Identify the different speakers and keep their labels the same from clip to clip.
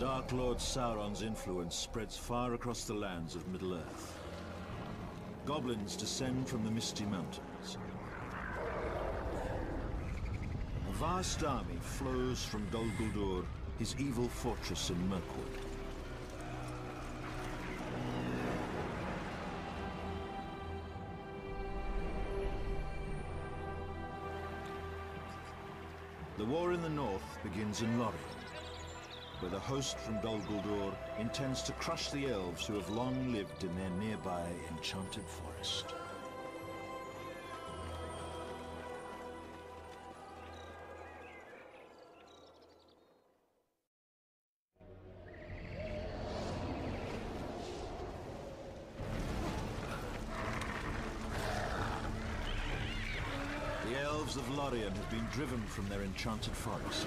Speaker 1: Dark Lord Sauron's influence spreads far across the lands of Middle-earth. Goblins descend from the Misty Mountains. A vast army flows from Dol Guldur, his evil fortress in Mirkwood. The war in the north begins in Lorien, where the host from Dol Guldur intends to crush the elves who have long lived in their nearby enchanted forest. The elves of Lorien have been driven from their enchanted forest.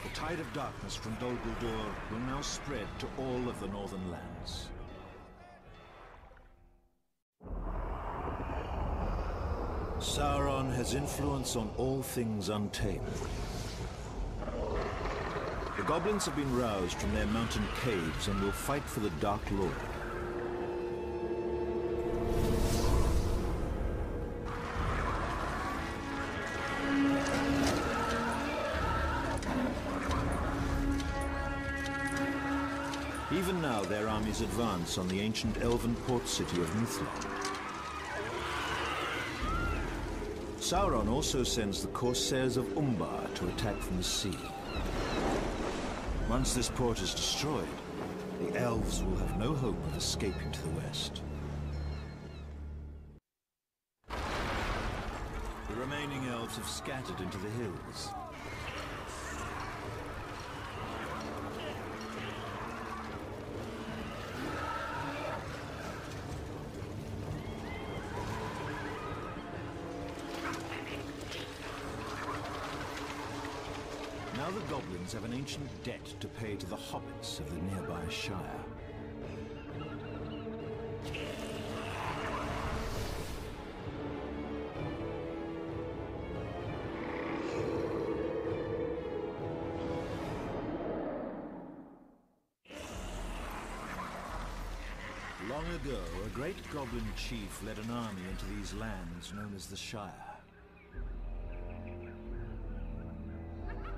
Speaker 1: The tide of darkness from Dol Guldur will now spread to all of the northern lands. Sauron has influence on all things untamed. The goblins have been roused from their mountain caves and will fight for the Dark Lord. Even now, their armies advance on the ancient elven port city of Mithlond. Sauron also sends the corsairs of Umbar to attack from the sea. Once this port is destroyed, the elves will have no hope of escaping to the west. The remaining elves have scattered into the hills. Now the goblins have an ancient debt to pay to the hobbits of the nearby Shire. Long ago, a great goblin chief led an army into these lands known as the Shire.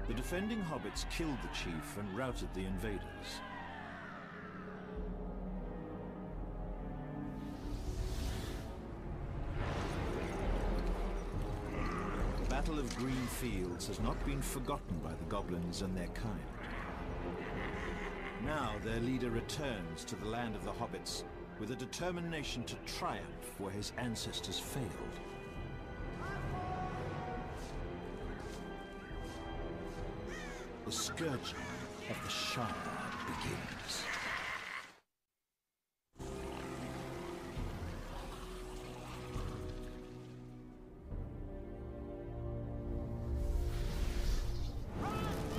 Speaker 1: The defending hobbits killed the chief and routed the invaders. The Battle of Green Fields has not been forgotten by the goblins and their kind. Now their leader returns to the land of the hobbits with a determination to triumph where his ancestors failed. The scourging of the Shire begins.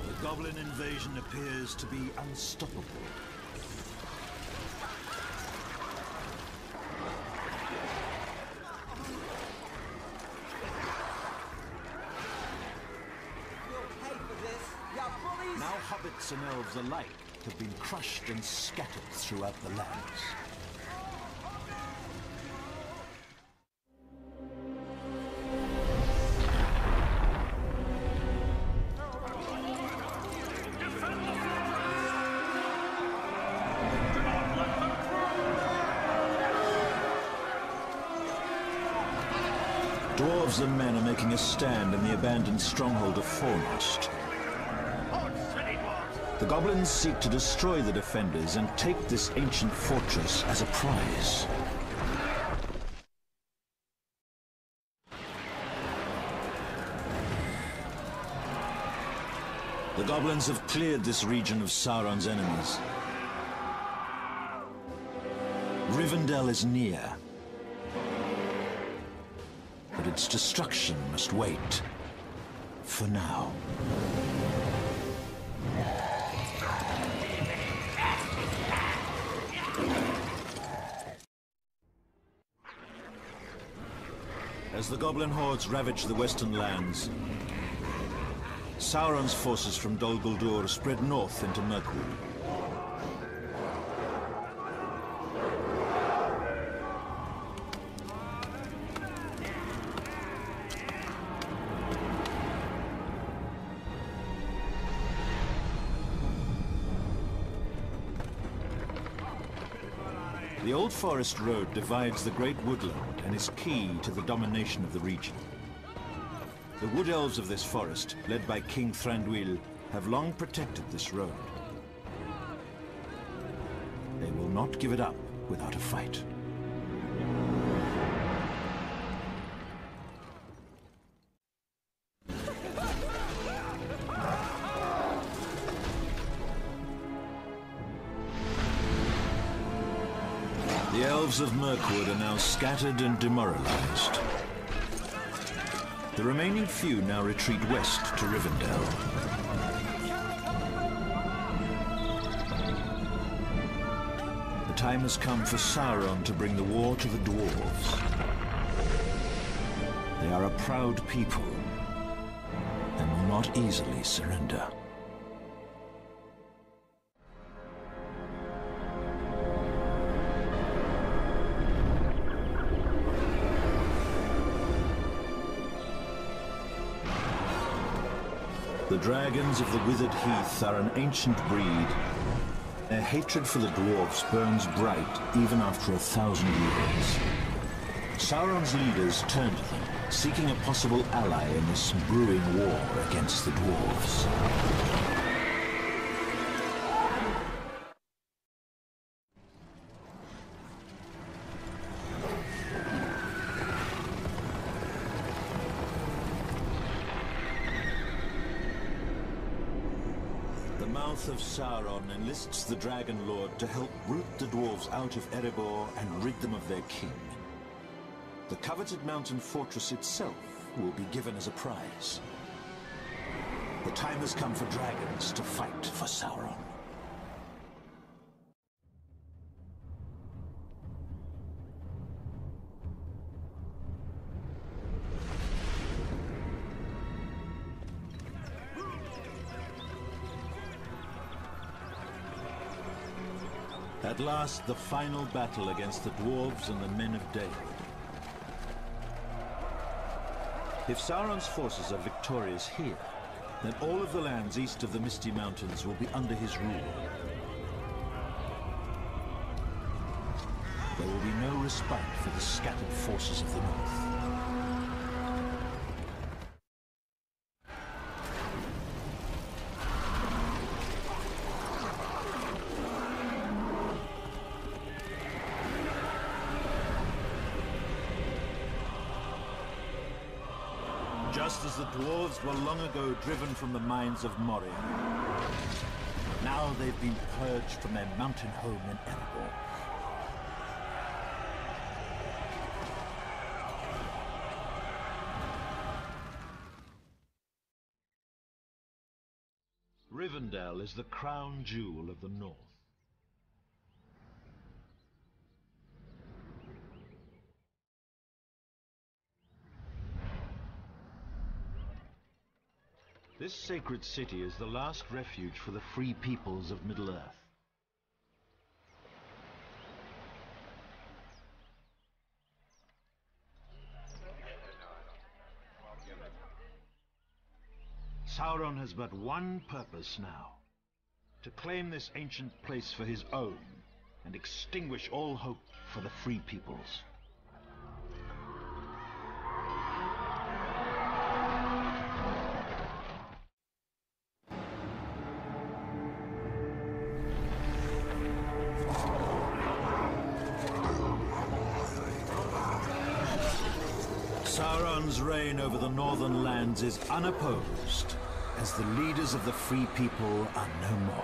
Speaker 1: The goblin invasion appears to be unstoppable. Now hobbits and elves alike have been crushed and scattered throughout the lands. Dwarves and men are making a stand in the abandoned stronghold of Foremost. The goblins seek to destroy the defenders and take this ancient fortress as a prize. The goblins have cleared this region of Sauron's enemies. Rivendell is near, but its destruction must wait for now. As the goblin hordes ravage the western lands, Sauron's forces from Dol Guldur spread north into Mirkwood. The Old Forest Road divides the Great Woodland and is key to the domination of the region. The Wood Elves of this forest, led by King Thranduil, have long protected this road. They will not give it up without a fight. The elves of Mirkwood are now scattered and demoralized. The remaining few now retreat west to Rivendell. The time has come for Sauron to bring the war to the dwarves. They are a proud people and will not easily surrender. The dragons of the Withered Heath are an ancient breed. Their hatred for the dwarves burns bright even after 1,000 years. Sauron's leaders turn to them, seeking a possible ally in this brewing war against the dwarves. The mouth of Sauron enlists the Dragon Lord to help root the dwarves out of Erebor and rid them of their king. The coveted mountain fortress itself will be given as a prize. The time has come for dragons to fight for Sauron. At last, the final battle against the dwarves and the men of Dale. If Sauron's forces are victorious here, then all of the lands east of the Misty Mountains will be under his rule. There will be no respite for the scattered forces of the north. Just as the dwarves were long ago driven from the mines of Moria, now they've been purged from their mountain home in Erebor. Rivendell is the crown jewel of the north. This sacred city is the last refuge for the free peoples of Middle-earth. Sauron has but one purpose now: to claim this ancient place for his own and extinguish all hope for the free peoples. Sauron's reign over the northern lands is unopposed, as the leaders of the free people are no more.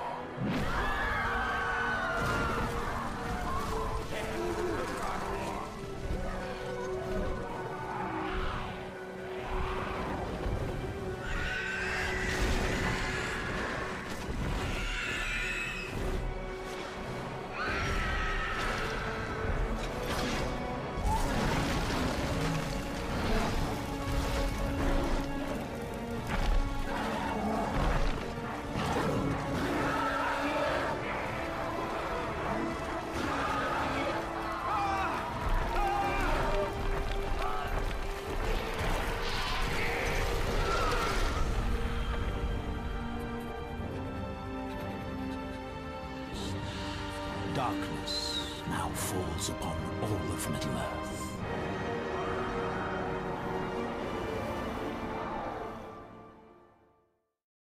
Speaker 1: Darkness now falls upon all of Middle-earth.